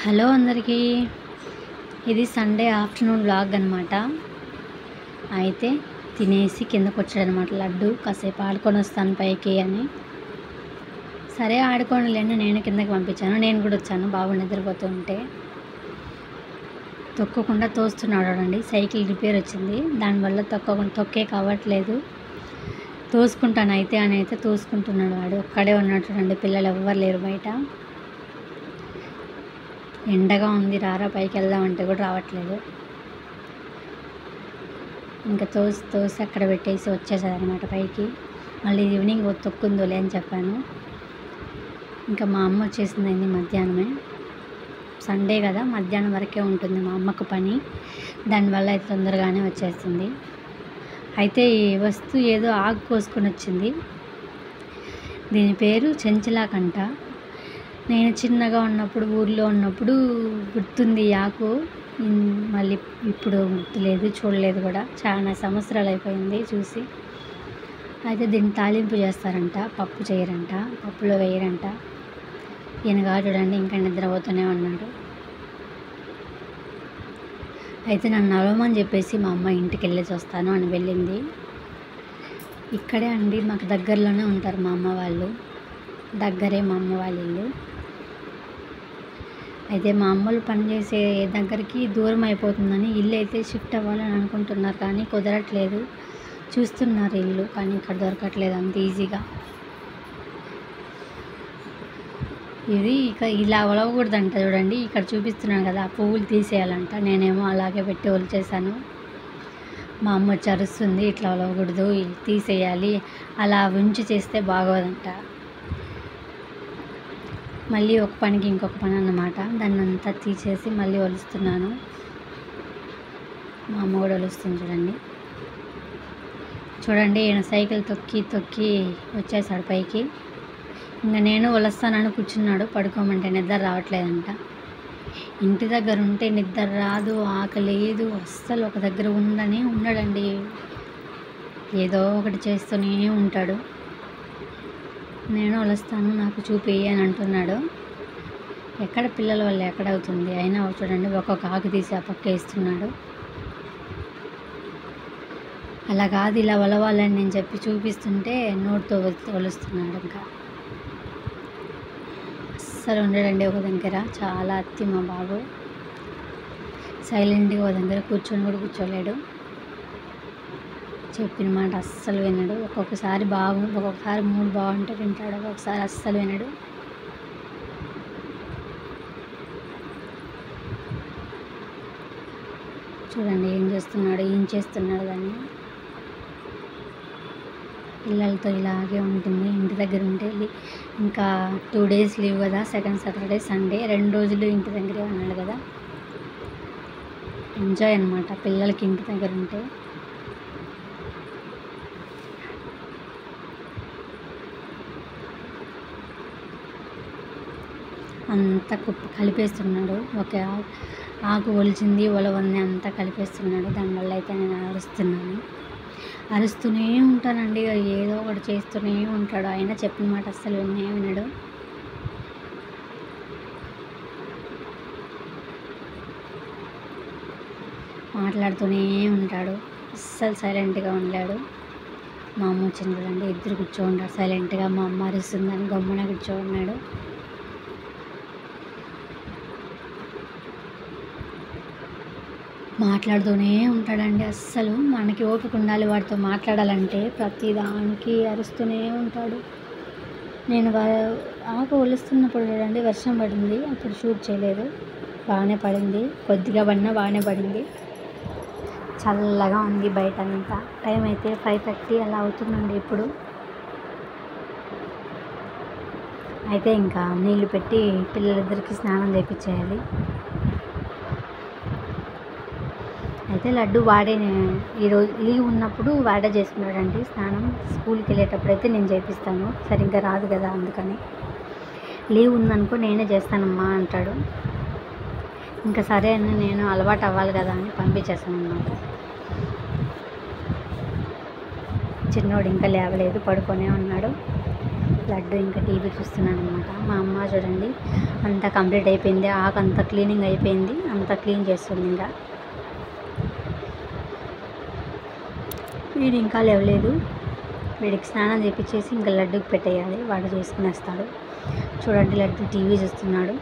Hello అందరికీ. ఇది Sunday afternoon vlog అనమాట. అయితే తినేసి కిందకు వచ్చాడనమాట లడ్డు. కాసేపు ఆడుకొని వస్తాను పైకి అని. సరే ఆడుకోనిలేండి, నేను కిందకి పంపించాను. నేను కూడా వచ్చాను బాబు నిద్రపోతుంటే. తొక్కకుండా తోస్తున్నాడు అండి. సైకిల్ రిపేర్ వచ్చింది, దానివల్ల తొక్కే కావట్లేదు. తోసుకుంటాను అయితే అని అయితే తోసుకుంటున్నాడు. వాడు ఒక్కడే ఉన్నట్టు చూడండి, పిల్లలు ఎవ్వరు లేరు బయట. ఎండగా ఉంది, రారా పైకి వెళ్దామంటే కూడా రావట్లేదు. ఇంకా తోసి అక్కడ పెట్టేసి వచ్చేసారనమాట పైకి. మళ్ళీ ఈవినింగ్ తొక్కుందోలే అని చెప్పాను. ఇంకా మా అమ్మ వచ్చేసిందండి మధ్యాహ్నమే. సండే కదా, మధ్యాహ్నం వరకే ఉంటుంది మా అమ్మకు పని. దానివల్ల అయితే తొందరగానే వచ్చేస్తుంది. అయితే ఈ వస్తువు ఏదో ఆకు కోసుకొని వచ్చింది. దీని పేరు చెంచలాకంట. నేను చిన్నగా ఉన్నప్పుడు ఊర్లో ఉన్నప్పుడు గుర్తుంది ఈ ఆకు. మళ్ళీ ఇప్పుడు గుర్తులేదు, చూడలేదు కూడా. చాలా సంవత్సరాలు అయిపోయింది చూసి. అయితే దీన్ని తాలింపు చేస్తారంట, పప్పు చేయరంట, పప్పులో వేయరంట. ఈయనగా చూడండి ఇంకా నిద్రపోతూనే ఉన్నాడు. అయితే నన్ను నడవమని చెప్పేసి మా అమ్మ ఇంటికి వెళ్ళేసి వస్తాను అని వెళ్ళింది. ఇక్కడే అండి, మాకు దగ్గరలోనే ఉంటారు మా అమ్మ వాళ్ళు. దగ్గరే మా అమ్మ వాళ్ళ ఇల్లు. అయితే మా అమ్మలు పనిచేసే దగ్గరికి దూరం అయిపోతుందని ఇల్లు అయితే షిఫ్ట్ అవ్వాలని అనుకుంటున్నారు, కానీ కుదరట్లేదు. చూస్తున్నారు ఇల్లు, కానీ ఇక్కడ దొరకట్లేదు అంత ఈజీగా. ఇది ఇక ఇలా ఒలవకూడదంట చూడండి. ఇక్కడ చూపిస్తున్నాను కదా, ఆ పువ్వులు తీసేయాలంట. నేనేమో అలాగే పెట్టి ఒలిచేసాను. మా అమ్మ వచ్చి అరుస్తుంది, ఇట్లా ఒలవకూడదు, తీసేయాలి, అలా ఉంచి చేస్తే బాగోదంట. మళ్ళీ ఒక పనికి ఇంకొక పని అన్నమాట. దాన్ని అంతా తీసేసి మళ్ళీ ఒలుస్తున్నాను. మా అమ్మ కూడా ఒలుస్తుంది చూడండి. ఈయన సైకిల్ తొక్కి వచ్చేసాడు పైకి. ఇంకా నేను ఒలుస్తానని కూర్చున్నాడు. పడుకోమంటే నిద్ర రావట్లేదంట. ఇంటి దగ్గర ఉంటే నిద్ర రాదు, ఆకలి లేదు, అస్సలు ఒక దగ్గర ఉండడండి. ఏదో ఒకటి చేస్తూనే ఉంటాడు. నేను ఒలుస్తాను, నాకు చూపేయి అని అంటున్నాడు. ఎక్కడ పిల్లల వల్ల ఎక్కడవుతుంది. అయినా చూడండి, ఒక్కొక్క ఆకు తీసి ఆ పక్క వేస్తున్నాడు. అలా కాదు, ఇలా ఒలవాలని నేను చెప్పి చూపిస్తుంటే నోటితో ఒలుస్తున్నాడు. ఇంకా అస్సలు ఉండడండి ఒక దగ్గర. చాలా అత్తి మా బాబు. సైలెంట్గా ఒక దగ్గర కూర్చొని కూడా కూర్చోలేడు. చెప్పిన మాట అస్సలు వినడు. ఒక్కొక్కసారి ఒక్కొక్కసారి మూడు బాగుంటే వింటాడు, ఒక్కొక్కసారి అస్సలు వినడు. చూడండి ఏం చేస్తున్నాడు దాన్ని. పిల్లలతో ఇలాగే ఉంటుంది. ఇంటి దగ్గర ఉంటే ఇంకా 2 days లీవ్ కదా, సెకండ్ సాటర్డే సండే 2 రోజులు ఇంటి దగ్గరే ఉన్నాడు కదా. ఎంజాయ్ అనమాట పిల్లలకి ఇంటి దగ్గర ఉంటే. అంతా కలిపేస్తున్నాడు. ఒక ఆకు ఒలిచింది, ఒలవంది అంతా కలిపేస్తున్నాడు. దానివల్ల అయితే నేను అరుస్తూనే ఉంటానండి. ఏదో ఒకటి చేస్తూనే ఉంటాడు. ఆయన చెప్పిన మాట అస్సలు వినడు. మాట్లాడుతూనే ఉంటాడు. అస్సలు సైలెంట్గా ఉండలేడు. మా అమ్మ వచ్చింది చూడండి, ఇద్దరు కూర్చోంటారు సైలెంట్గా. మా అమ్మ అరుస్తుందని గమ్మున కూర్చోన్నాడు. మాట్లాడుతూనే ఉంటాడండి. అస్సలు మనకి ఓపిక ఉండాలి వాడితో మాట్లాడాలంటే. ప్రతిదానికి అరుస్తూనే ఉంటాడు. నేను ఆకు ఒలుస్తున్నప్పుడు చూడండి, వర్షం పడింది. అప్పుడు షూట్ చేయలేదు, బాగానే పడింది. కొద్దిగా పడినా బాగానే పడింది. చల్లగా ఉంది బయట అంతా. టైం అయితే 5:30 అలా అవుతుందండి ఇప్పుడు. అయితే ఇంకా నీళ్ళు పెట్టి పిల్లలిద్దరికి స్నానం చేయించేయాలి. అయితే లడ్డు ఈరోజు లీవ్ ఉన్నప్పుడు వాడే చేసుకున్నాడండి స్నానం. స్కూల్కి వెళ్ళేటప్పుడు అయితే నేను చేపిస్తాను, సరిగ్గా రాదు కదా, అందుకని. లీవ్ ఉందనుకో నేనే చేస్తానమ్మా అంటాడు. ఇంకా సరే అని నేను అలవాటు అవ్వాలి కదా అని పంపించేస్తాను అన్నమాట. చిన్నోడు ఇంకా లేవలేదు, పడుకొనే ఉన్నాడు. లడ్డు ఇంకా టీవీ చూస్తున్నాను అనమాట. మా అమ్మ చూడండి అంతా కంప్లీట్ అయిపోయింది, ఆకు అంతా క్లీనింగ్ అయిపోయింది, అంతా క్లీన్ చేస్తుంది. ఇంకా వీడు ఇంకా లేవలేదు, వీడికి స్నానం చేపించేసి ఇంకా లడ్డుకి పెట్టేయాలి, వాడు చేసుకునేస్తాడు. చూడండి లడ్డు టీవీ చూస్తున్నాడు.